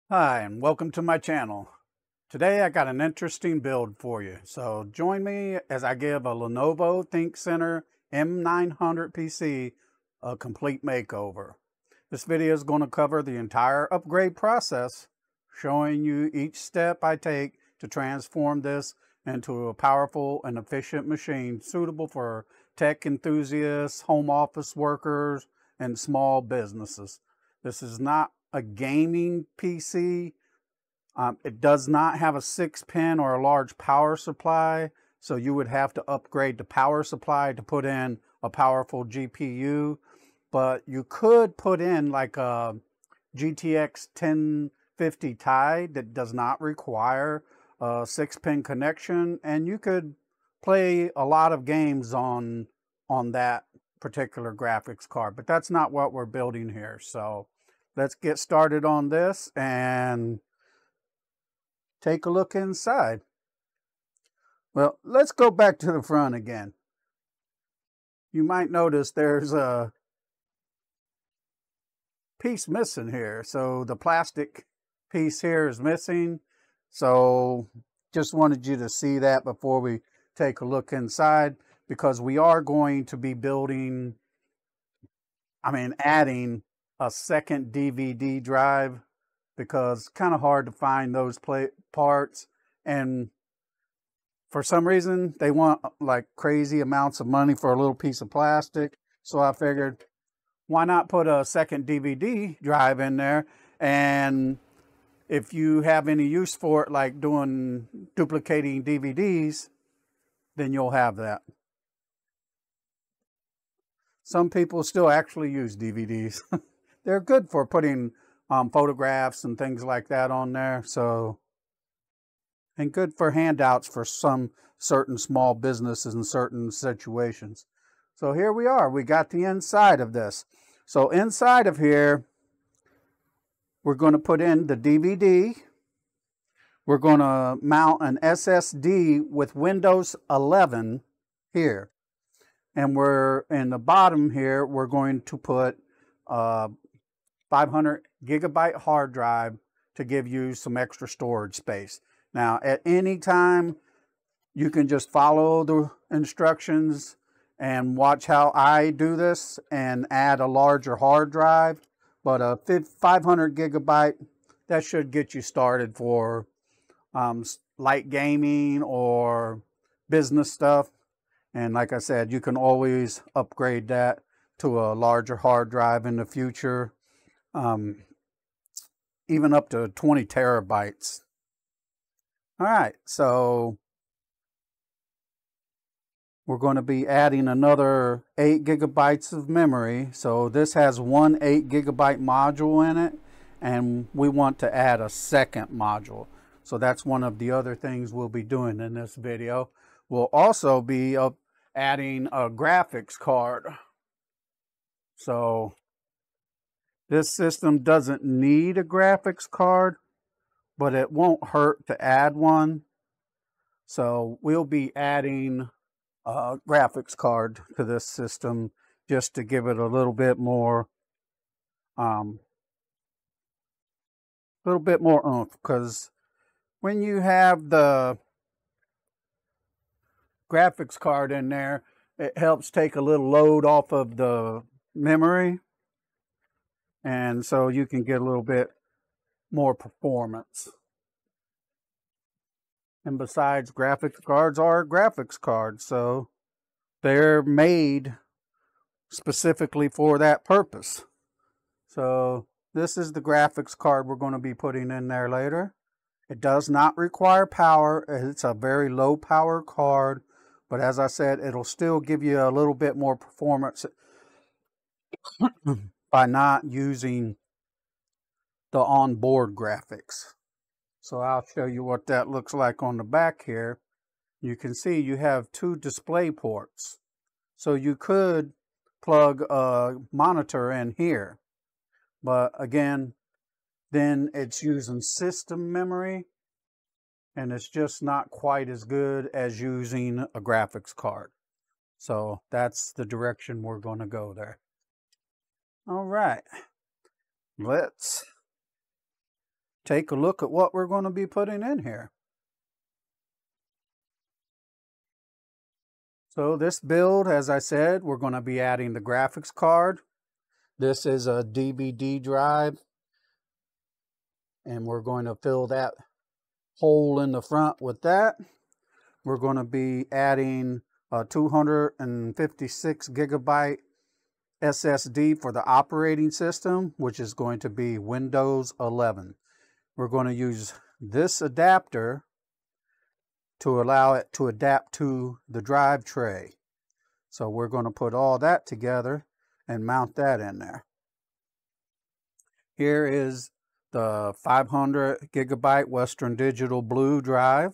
Hi, and welcome to my channel. Today I got an interesting build for you, so join me as I give a Lenovo ThinkCentre M900 PC a complete makeover. This video is going to cover the entire upgrade process, showing you each step I take to transform this into a powerful and efficient machine suitable for tech enthusiasts, home office workers, and small businesses. This is not a gaming PC. It does not have a 6-pin or a large power supply, so you would have to upgrade the power supply to put in a powerful GPU. But you could put in like a GTX 1050 Ti that does not require a 6-pin connection, and you could play a lot of games on that particular graphics card. But that's not what we're building here. So let's get started on this and take a look inside. Well, let's go back to the front again. You might notice there's a piece missing here. So the plastic piece here is missing. So just wanted you to see that before we take a look inside, because we are going to be adding a second DVD drive, because it's kind of hard to find those parts, and for some reason they want like crazy amounts of money for a little piece of plastic. So I figured, why not put a second DVD drive in there, and if you have any use for it, like duplicating DVDs, then you'll have that. Some people still actually use DVDs. They're good for putting photographs and things like that on there. So, and good for handouts for some certain small businesses in certain situations. So here we are. We got the inside of this. So inside of here, we're going to put in the DVD. We're going to mount an SSD with Windows 11 here. And we're in the bottom here, we're going to put a 500 gigabyte hard drive to give you some extra storage space. Now, at any time, you can just follow the instructions and watch how I do this and add a larger hard drive. But a 500 gigabyte, that should get you started for light gaming or business stuff. And like I said, you can always upgrade that to a larger hard drive in the future, even up to 20 terabytes. All right, so we're going to be adding another 8 gigabytes of memory. So this has one 8 gigabyte module in it, and we want to add a second module. So that's one of the other things we'll be doing in this video. We'll also be adding a graphics card. So this system doesn't need a graphics card, but it won't hurt to add one. So we'll be adding a graphics card to this system just to give it a little bit more oomph, because when you have the graphics card in there, it helps take a little load off of the memory, and so you can get a little bit more performance. And besides, graphics cards are graphics cards, so they're made specifically for that purpose. So this is the graphics card we're going to be putting in there later. It does not require power. It's a very low power card, but as I said, it'll still give you a little bit more performance by not using the onboard graphics. So I'll show you what that looks like on the back here. You can see you have 2 display ports. So you could plug a monitor in here, but again, then it's using system memory, and it's just not quite as good as using a graphics card. So that's the direction we're going to go there. All right, let's take a look at what we're going to be putting in here. So this build, as I said, we're going to be adding the graphics card. This is a DVD drive, and we're going to fill that hole in the front with that. We're going to be adding a 256 gigabyte SSD for the operating system, which is going to be Windows 11. We're going to use this adapter to allow it to adapt to the drive tray. So we're going to put all that together and mount that in there. Here is the 500 gigabyte Western Digital Blue drive.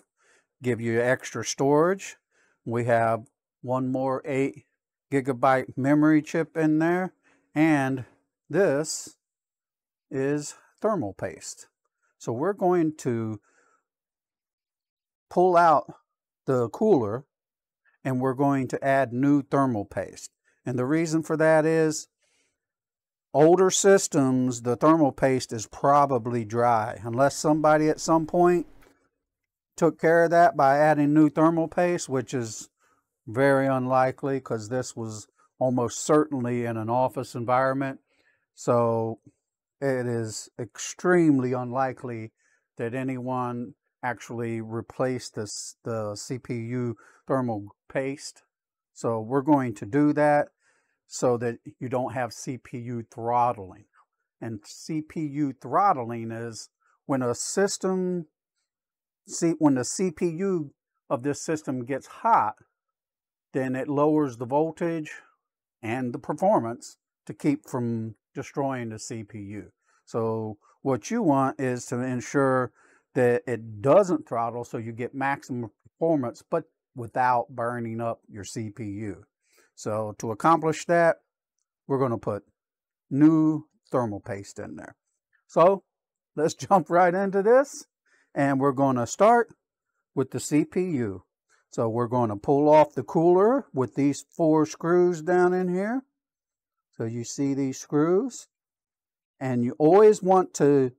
Give you extra storage. We have one more 8 gigabyte memory chip in there, and this is thermal paste. So we're going to pull out the cooler and we're going to add new thermal paste. And the reason for that is older systems, the thermal paste is probably dry, unless somebody at some point took care of that by adding new thermal paste, which is very unlikely because this was almost certainly in an office environment. So it is extremely unlikely that anyone actually replaced the CPU thermal paste. So we're going to do that so that you don't have CPU throttling. And CPU throttling is when a system, when the CPU of this system gets hot, then it lowers the voltage and the performance to keep from destroying the CPU. So what you want is to ensure that it doesn't throttle so you get maximum performance, but without burning up your CPU. So to accomplish that, we're going to put new thermal paste in there. So let's jump right into this, and we're going to start with the CPU. So we're going to pull off the cooler with these 4 screws down in here. So you see these screws, and you always want to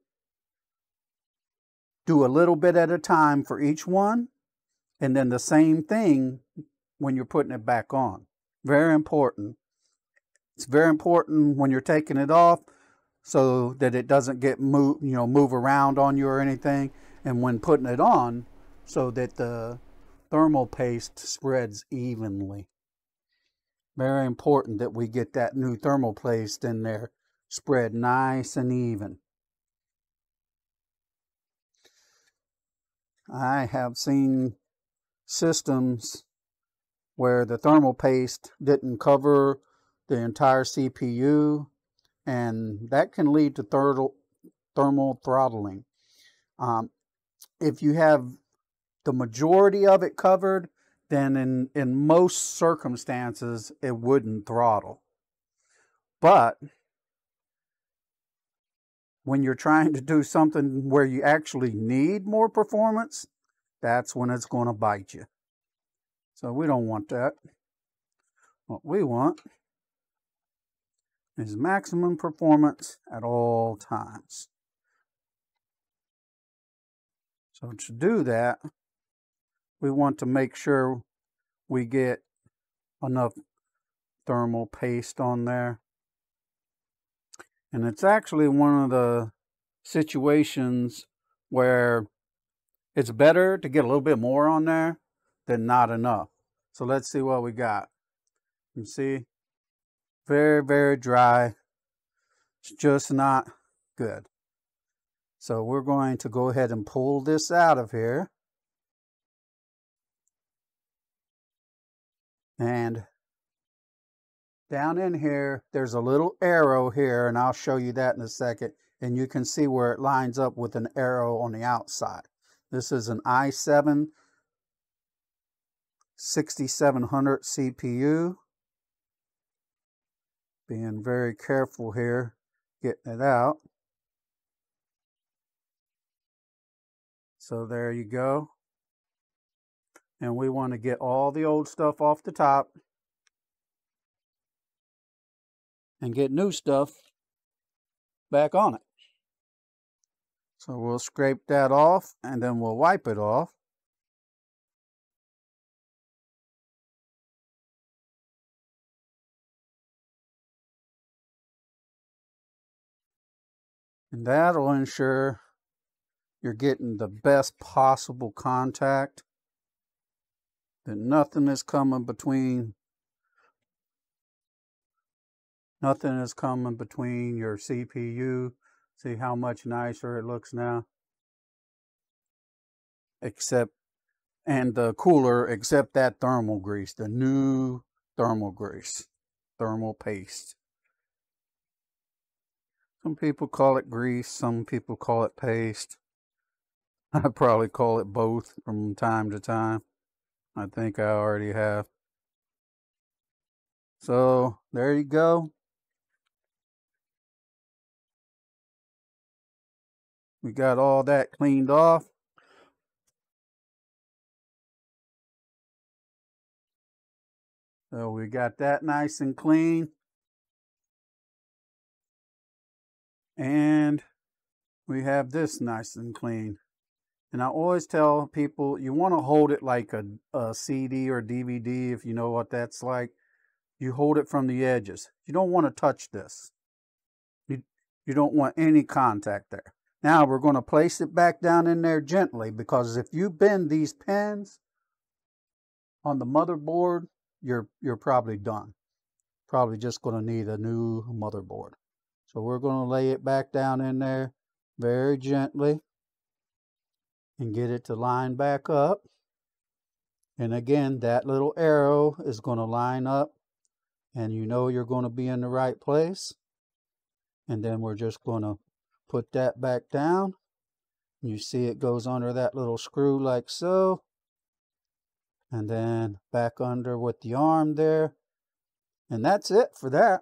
do a little bit at a time for each one, and then the same thing when you're putting it back on. Very important. It's very important when you're taking it off so that it doesn't get move around on you or anything, and when putting it on so that the thermal paste spreads evenly. Very important that we get that new thermal paste in there spread nice and even. I have seen systems where the thermal paste didn't cover the entire CPU, and that can lead to thermal throttling. If you have the majority of it covered, then in most circumstances it wouldn't throttle. But when you're trying to do something where you actually need more performance, that's when it's going to bite you. So we don't want that. What we want is maximum performance at all times. So to do that, we want to make sure we get enough thermal paste on there. And it's actually one of the situations where it's better to get a little bit more on there than not enough. So let's see what we got. You see, very, very dry. It's just not good. So we're going to go ahead and pull this out of here. And down in here, there's a little arrow here, and I'll show you that in a second. And you can see where it lines up with an arrow on the outside. This is an i7 6700 CPU. Being very careful here, getting it out. So there you go. And we want to get all the old stuff off the top and get new stuff back on it. So we'll scrape that off and then we'll wipe it off. And that'll ensure you're getting the best possible contact, that nothing is coming between your CPU. See how much nicer it looks now? And the cooler, except that thermal grease, the new thermal grease, thermal paste. Some people call it grease, some people call it paste. I probably call it both from time to time. I think I already have. So there you go. We got all that cleaned off. So we got that nice and clean. And we have this nice and clean. And I always tell people, you want to hold it like a CD or DVD, if you know what that's like. You hold it from the edges. You don't want to touch this. You don't want any contact there. Now we're going to place it back down in there gently, because if you bend these pins on the motherboard, you're probably done. Probably just going to need a new motherboard. So we're going to lay it back down in there very gently and get it to line back up. And again, that little arrow is going to line up, and you know you're going to be in the right place. And then we're just going to put that back down. You see it goes under that little screw like so. And then back under with the arm there. And that's it for that.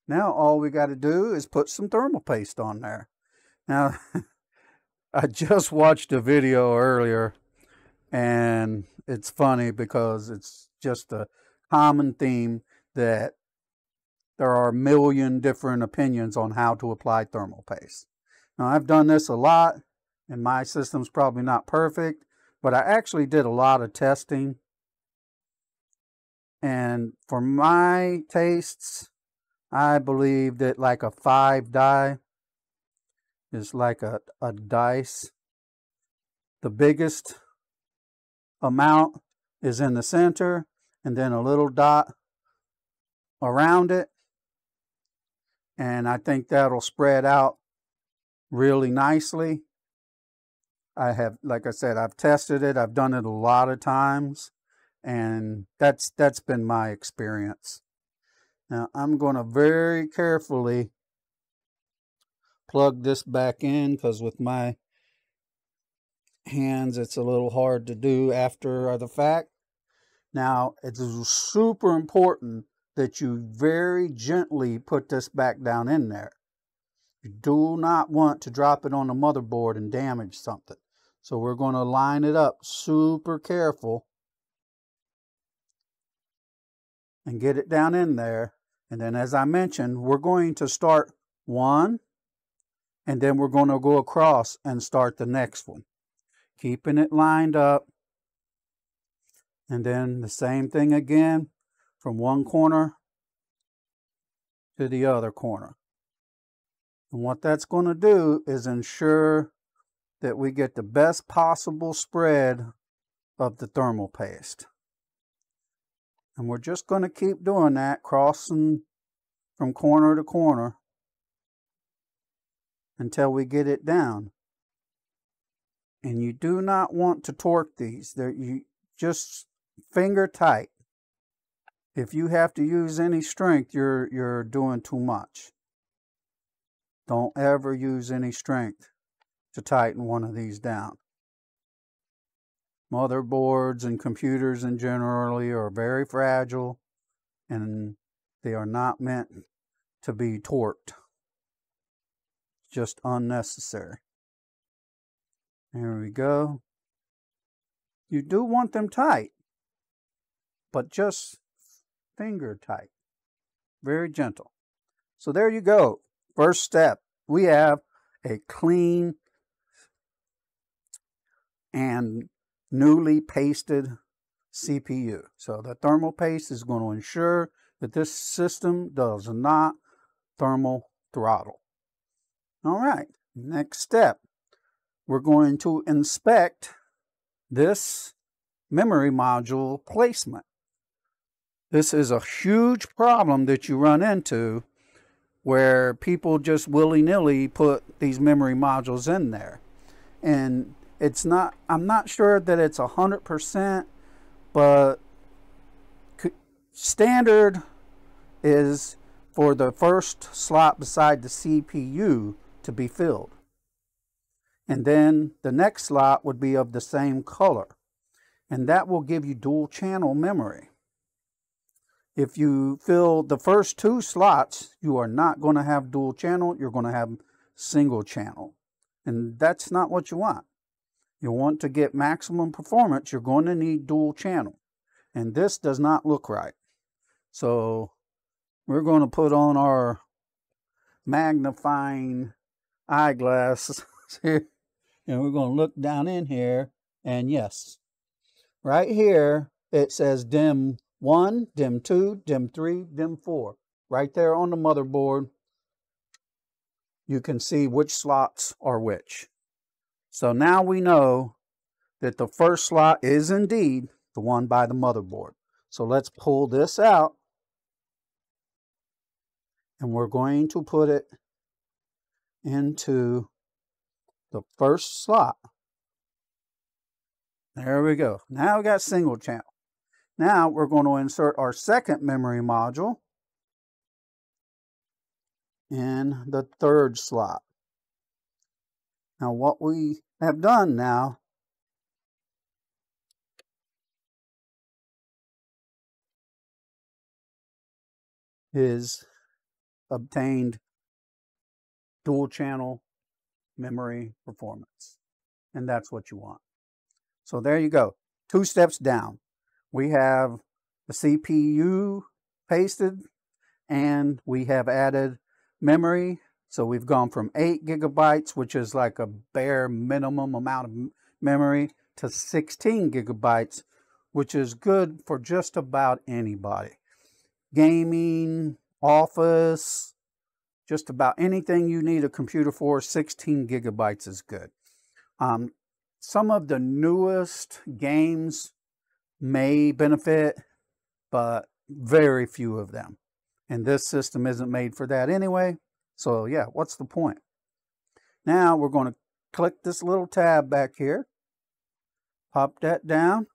Now all we got to do is put some thermal paste on there. Now, I just watched a video earlier, and it's funny because it's just a common theme that there are a million different opinions on how to apply thermal paste. Now, I've done this a lot, and my system's probably not perfect, but I actually did a lot of testing. And for my tastes, I believe that like a 5 die is like a dice. The biggest amount is in the center, and then a little dot around it. And I think that'll spread out really nicely. I have, like I said, I've tested it. I've done it a lot of times, and that's been my experience. Now I'm going to very carefully plug this back in, because with my hands it's a little hard to do after the fact. Now it's super important that you very gently put this back down in there. You do not want to drop it on the motherboard and damage something. So we're going to line it up super careful and get it down in there. And then, as I mentioned, we're going to start one, and then we're going to go across and start the next one, keeping it lined up. And then the same thing again from one corner to the other corner. And what that's going to do is ensure that we get the best possible spread of the thermal paste. And we're just going to keep doing that, crossing from corner to corner until we get it down. And you do not want to torque these. You just finger tight. If you have to use any strength, you're doing too much. Don't ever use any strength to tighten one of these down. Motherboards and computers in generally are very fragile, and they are not meant to be torqued. Just unnecessary. There we go. You do want them tight, but just finger tight. Very gentle. So there you go. First step, we have a clean and newly pasted CPU. So the thermal paste is going to ensure that this system does not thermal throttle. All right, next step, we're going to inspect this memory module placement. This is a huge problem that you run into where people just willy-nilly put these memory modules in there. And I'm not sure that it's 100%, but standard is for the first slot beside the CPU to be filled. And then the next slot would be of the same color. And that will give you dual channel memory. If you fill the first two slots, you are not going to have dual channel, you're going to have single channel. And that's not what you want. You want to get maximum performance, you're going to need dual channel. And this does not look right. So we're going to put on our magnifying eyeglasses here, and we're going to look down in here, and yes, right here it says DIMM 1, DIMM 2, DIMM 3, DIMM 4. Right there on the motherboard, you can see which slots are which. So now we know that the first slot is indeed the one by the motherboard. So let's pull this out, and we're going to put it into the first slot. There we go. Now we got single channel. Now we're going to insert our second memory module in the third slot. Now what we have done now is obtained dual channel memory performance. And that's what you want. So there you go. 2 steps down. We have the CPU pasted and we have added memory. So we've gone from 8 gigabytes, which is like a bare minimum amount of memory, to 16 gigabytes, which is good for just about anybody. Gaming, office, just about anything you need a computer for, 16 gigabytes is good. Some of the newest games may benefit, but very few of them. And this system isn't made for that anyway. So yeah, what's the point? Now we're going to click this little tab back here, pop that down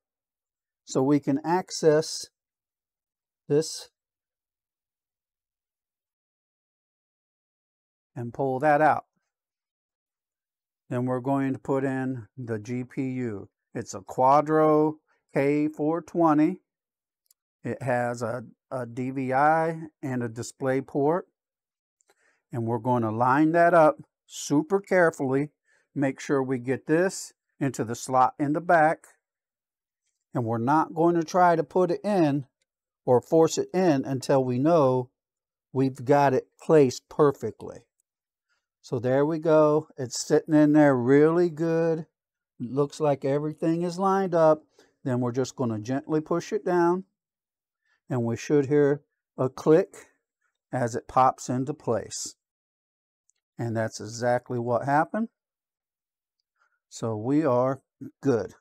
so we can access this and pull that out. Then we're going to put in the GPU. It's a Quadro K420. It has a DVI and a display port. And we're going to line that up super carefully. Make sure we get this into the slot in the back. And we're not going to try to put it in or force it in until we know we've got it placed perfectly. So there we go. It's sitting in there really good. It looks like everything is lined up. Then we're just going to gently push it down. And we should hear a click as it pops into place. And that's exactly what happened. So we are good.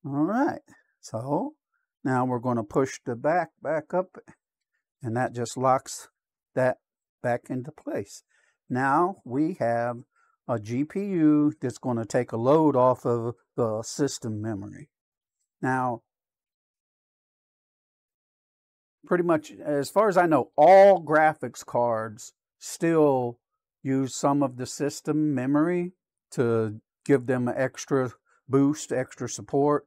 All right, so now we're going to push the back up, and that just locks that back into place. Now we have a GPU that's going to take a load off of the system memory. Now, pretty much, as far as I know, all graphics cards still use some of the system memory to give them an extra boost, extra support.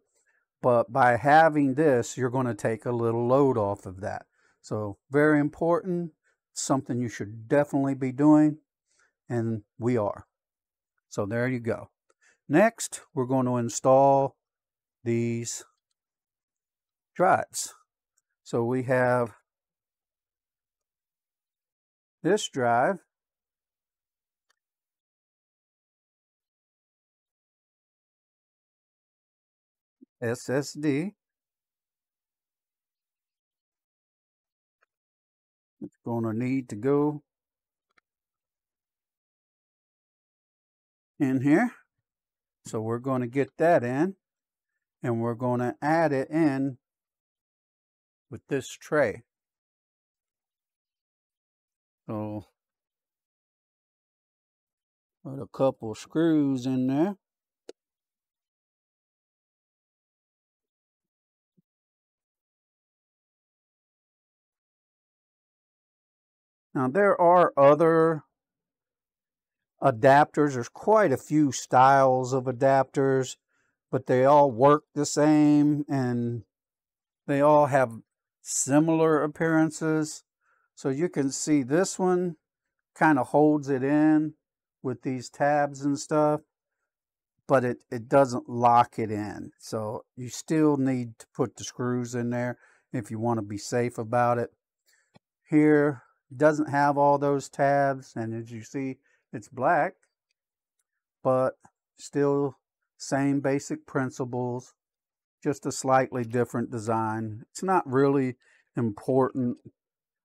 But by having this, you're going to take a little load off of that. So very important, something you should definitely be doing, and we are. So there you go. Next, we're going to install these drives. So we have this drive SSD. It's going to need to go in here. So we're going to get that in, and we're going to add it in with this tray. So put a couple screws in there. Now there are other adapters. There's quite a few styles of adapters, but they all work the same and they all have similar appearances. So you can see this one kind of holds it in with these tabs and stuff, but it doesn't lock it in. So you still need to put the screws in there if you want to be safe about it. Here doesn't have all those tabs, and as you see, it's black, but still same basic principles, just a slightly different design. It's not really important.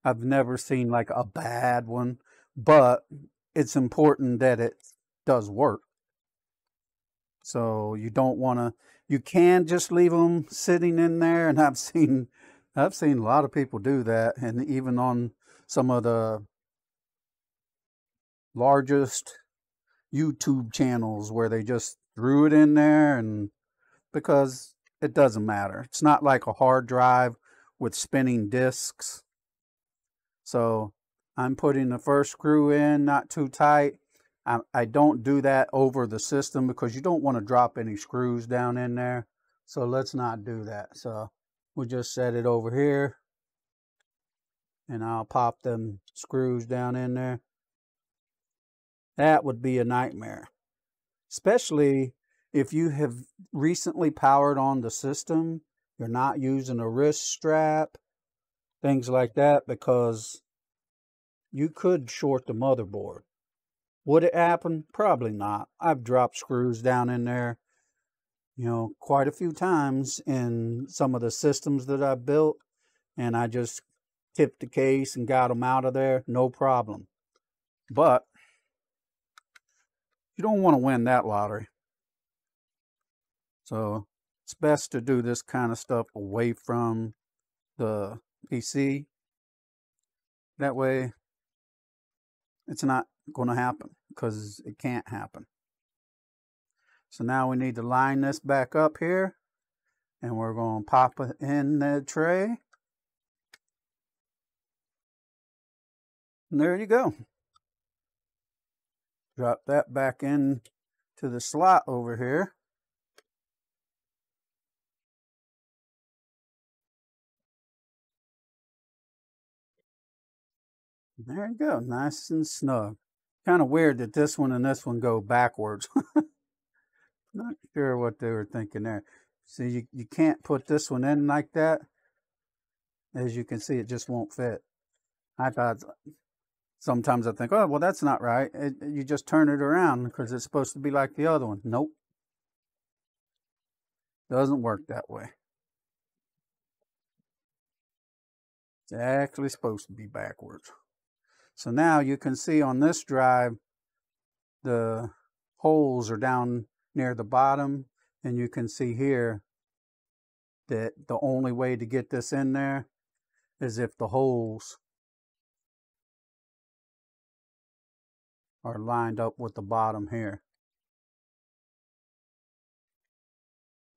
I've never seen like a bad one, but it's important that it does work. So you don't want to, you can just leave them sitting in there, and I've seen a lot of people do that, and even on some of the largest YouTube channels where they just threw it in there, and because it doesn't matter. It's not like a hard drive with spinning discs. So I'm putting the first screw in, not too tight. I don't do that over the system because you don't want to drop any screws down in there. So let's not do that. So we'll just set it over here, and I'll pop them screws down in there. That would be a nightmare, especially if you have recently powered on the system. You're not using a wrist strap, things like that, because you could short the motherboard. Would it happen? Probably not. I've dropped screws down in there, quite a few times in some of the systems that I've built, and I just tipped the case and got them out of there, no problem. But you don't want to win that lottery. So it's best to do this kind of stuff away from the PC. That way it's not going to happen, because it can't happen. So now we need to line this back up here, and we're going to pop it in the tray. And there you go. Drop that back in to the slot over here. There you go, nice and snug. Kind of weird that this one and this one go backwards. Not sure what they were thinking there. See, you can't put this one in like that. As you can see, it just won't fit. I thought, sometimes I think, oh, well, that's not right. You just turn it around because it's supposed to be like the other one. Nope. Doesn't work that way. It's actually supposed to be backwards. So now you can see on this drive, the holes are down near the bottom, and you can see here that the only way to get this in there is if the holes are lined up with the bottom here.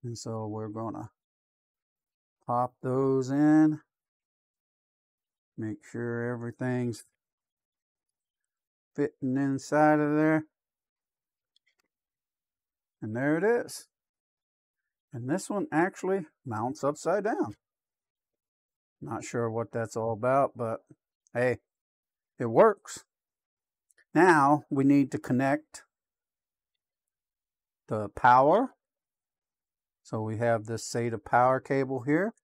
And so we're gonna pop those in, make sure everything's fitting inside of there. And there it is. And this one actually mounts upside down. Not sure what that's all about, but hey, it works. Now we need to connect the power. So we have this SATA power cable here,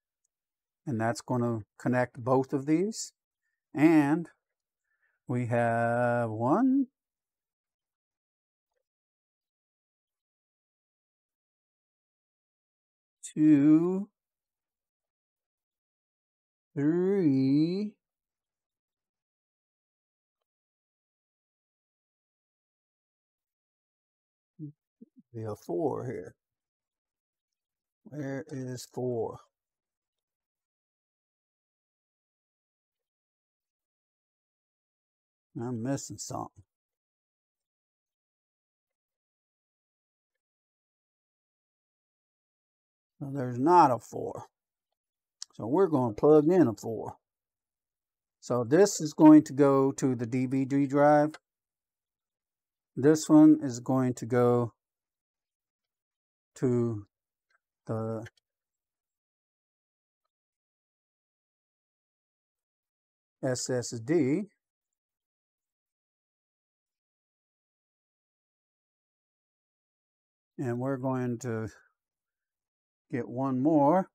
and that's going to connect both of these. And We have 1, 2, 3, be a 4 here. Where is 4? I'm missing something. So there's not a 4. So we're going to plug in a 4. So this is going to go to the DVD drive. This one is going to go to the SSD. And we're going to get one more.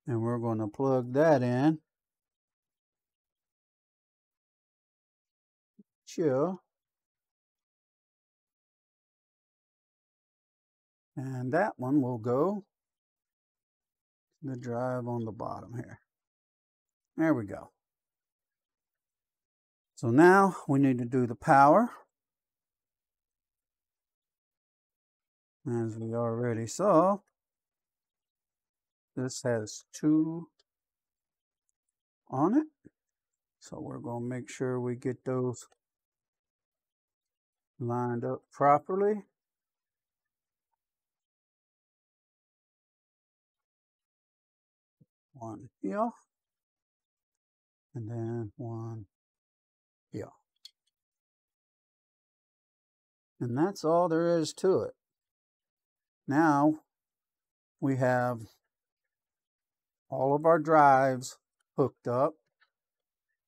And we're going to plug that in. Chill. And that one will go to the drive on the bottom here. There we go. So now we need to do the power. As we already saw, this has 2 on it. So we're going to make sure we get those lined up properly. One here, and then one here. And that's all there is to it. Now we have all of our drives hooked up,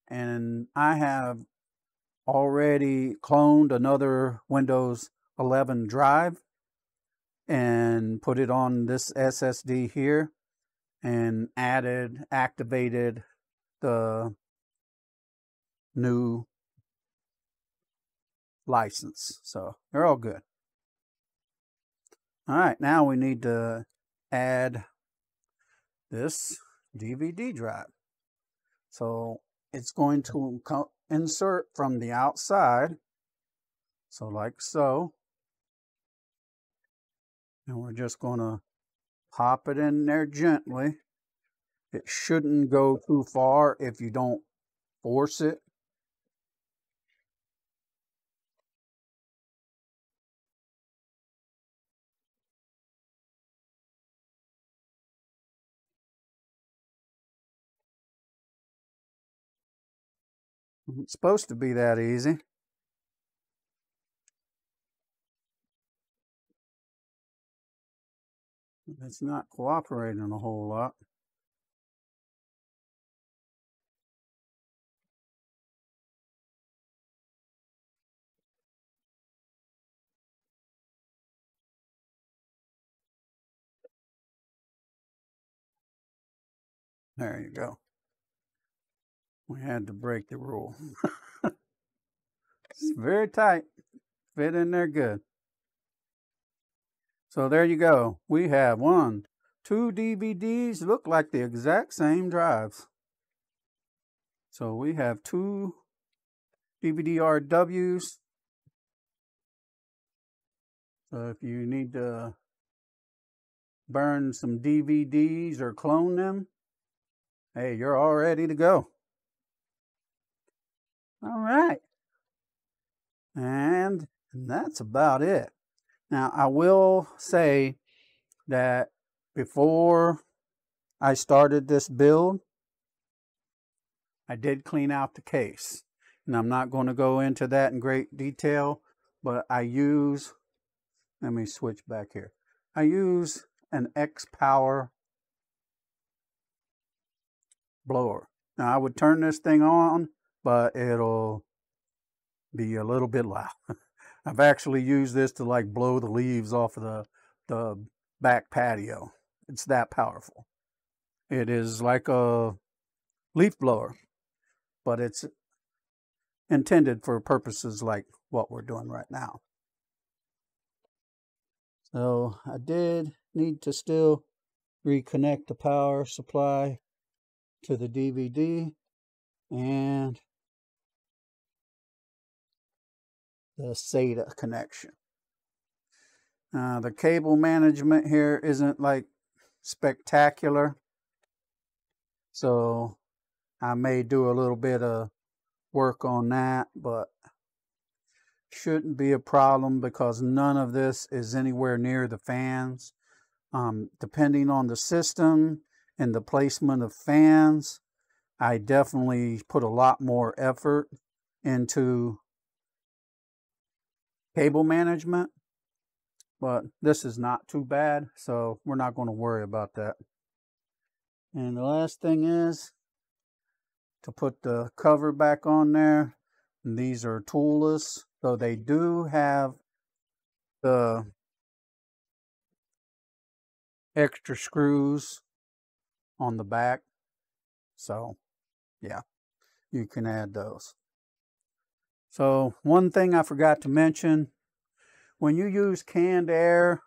and I have already cloned another Windows 11 drive and put it on this SSD here and activated the new license. So they're all good. All right, now we need to add this DVD drive. So it's going to insert from the outside. So like so. And we're just going to pop it in there gently. It shouldn't go too far if you don't force it. It's supposed to be that easy. It's not cooperating a whole lot. There you go. We had to break the rule. It's very tight. Fit in there good. So there you go. We have 1, 2 DVDs. Look like the exact same drives. So we have 2 DVD-RWs. So if you need to burn some DVDs or clone them, hey, you're all ready to go. All right. And that's about it. Now, I will say that before I started this build, I did clean out the case. And I'm not going to go into that in great detail, but I use, let me switch back here. I use an X-Power blower. Now, I would turn this thing on, but it'll be a little bit loud. I've actually used this to like blow the leaves off of the back patio. It's that powerful. It is like a leaf blower, but it's intended for purposes like what we're doing right now. So I did need to still reconnect the power supply to the DVD and the SATA connection. The cable management here isn't like spectacular, so I may do a little bit of work on that, but shouldn't be a problem because none of this is anywhere near the fans. Depending on the system and the placement of fans, I definitely put a lot more effort into cable management, but this is not too bad, so we're not going to worry about that. And the last thing is to put the cover back on there. And these are toolless, so they do have the extra screws on the back, so yeah, you can add those. So one thing I forgot to mention, when you use canned air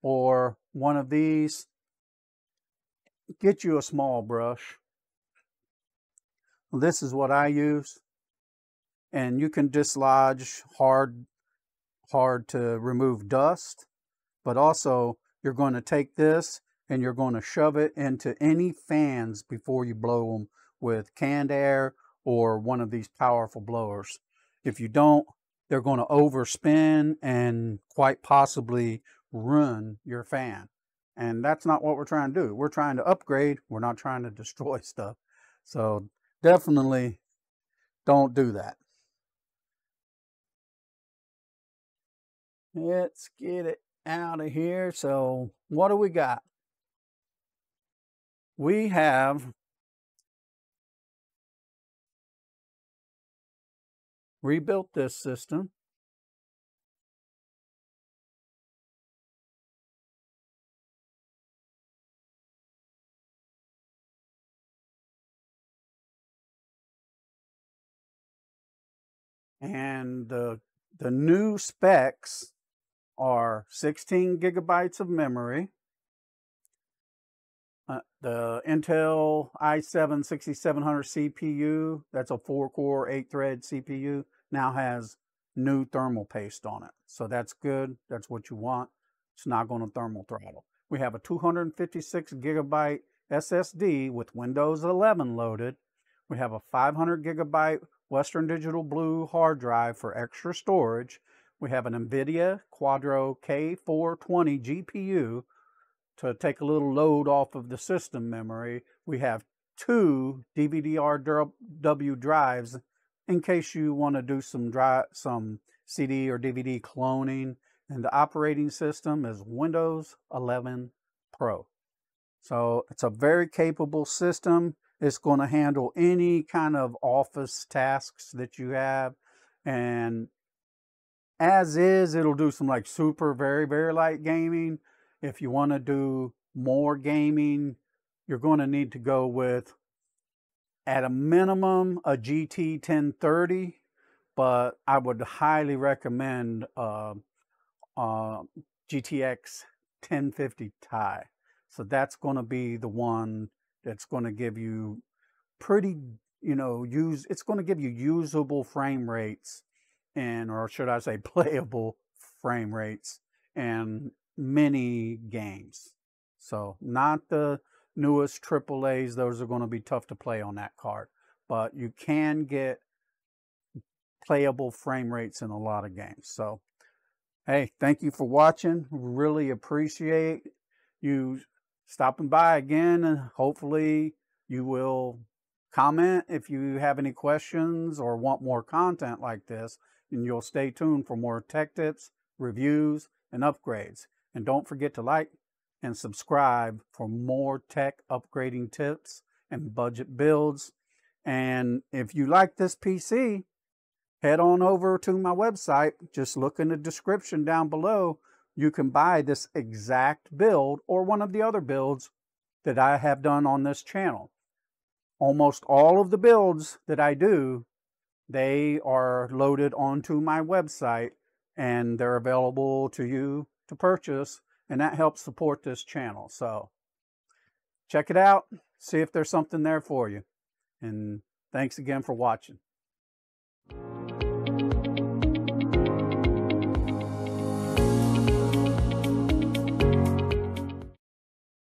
or one of these, get you a small brush. This is what I use, and you can dislodge hard to remove dust, but also you're going to take this and you're going to shove it into any fans before you blow them with canned air or one of these powerful blowers. If you don't, they're going to overspin and quite possibly ruin your fan. And that's not what we're trying to do. We're trying to upgrade. We're not trying to destroy stuff. So definitely don't do that. Let's get it out of here. So what do we got? We have rebuilt this system. And the new specs are 16 gigabytes of memory. The Intel i7 6700 CPU, that's a 4-core, 8-thread CPU, now has new thermal paste on it. So that's good. That's what you want. It's not going to thermal throttle. We have a 256 gigabyte SSD with Windows 11 loaded. We have a 500 gigabyte Western Digital Blue hard drive for extra storage. We have an NVIDIA Quadro K420 GPU to take a little load off of the system memory. We have 2 DVD-RW drives in case you want to do some CD or DVD cloning. And the operating system is Windows 11 Pro. So it's a very capable system. It's going to handle any kind of office tasks that you have. And as is, it'll do some like super, very, very light gaming. If you want to do more gaming, you're going to need to go with, at a minimum, a GT 1030, but I would highly recommend GTX 1050 Ti. So that's going to be the one that's going to give you pretty, it's going to give you usable frame rates, or should I say playable frame rates, and many games. So not the newest AAAs, those are going to be tough to play on that card, but you can get playable frame rates in a lot of games. So hey, thank you for watching. Really appreciate you stopping by again, and hopefully you will comment if you have any questions or want more content like this, and you'll stay tuned for more tech tips, reviews, and upgrades. And don't forget to like and subscribe for more tech upgrading tips and budget builds. And if you like this PC, head on over to my website. Just look in the description down below. You can buy this exact build or one of the other builds that I have done on this channel. Almost all of the builds that I do, they are loaded onto my website and they're available to you to purchase, and that helps support this channel. So check it out, see if there's something there for you. And thanks again for watching.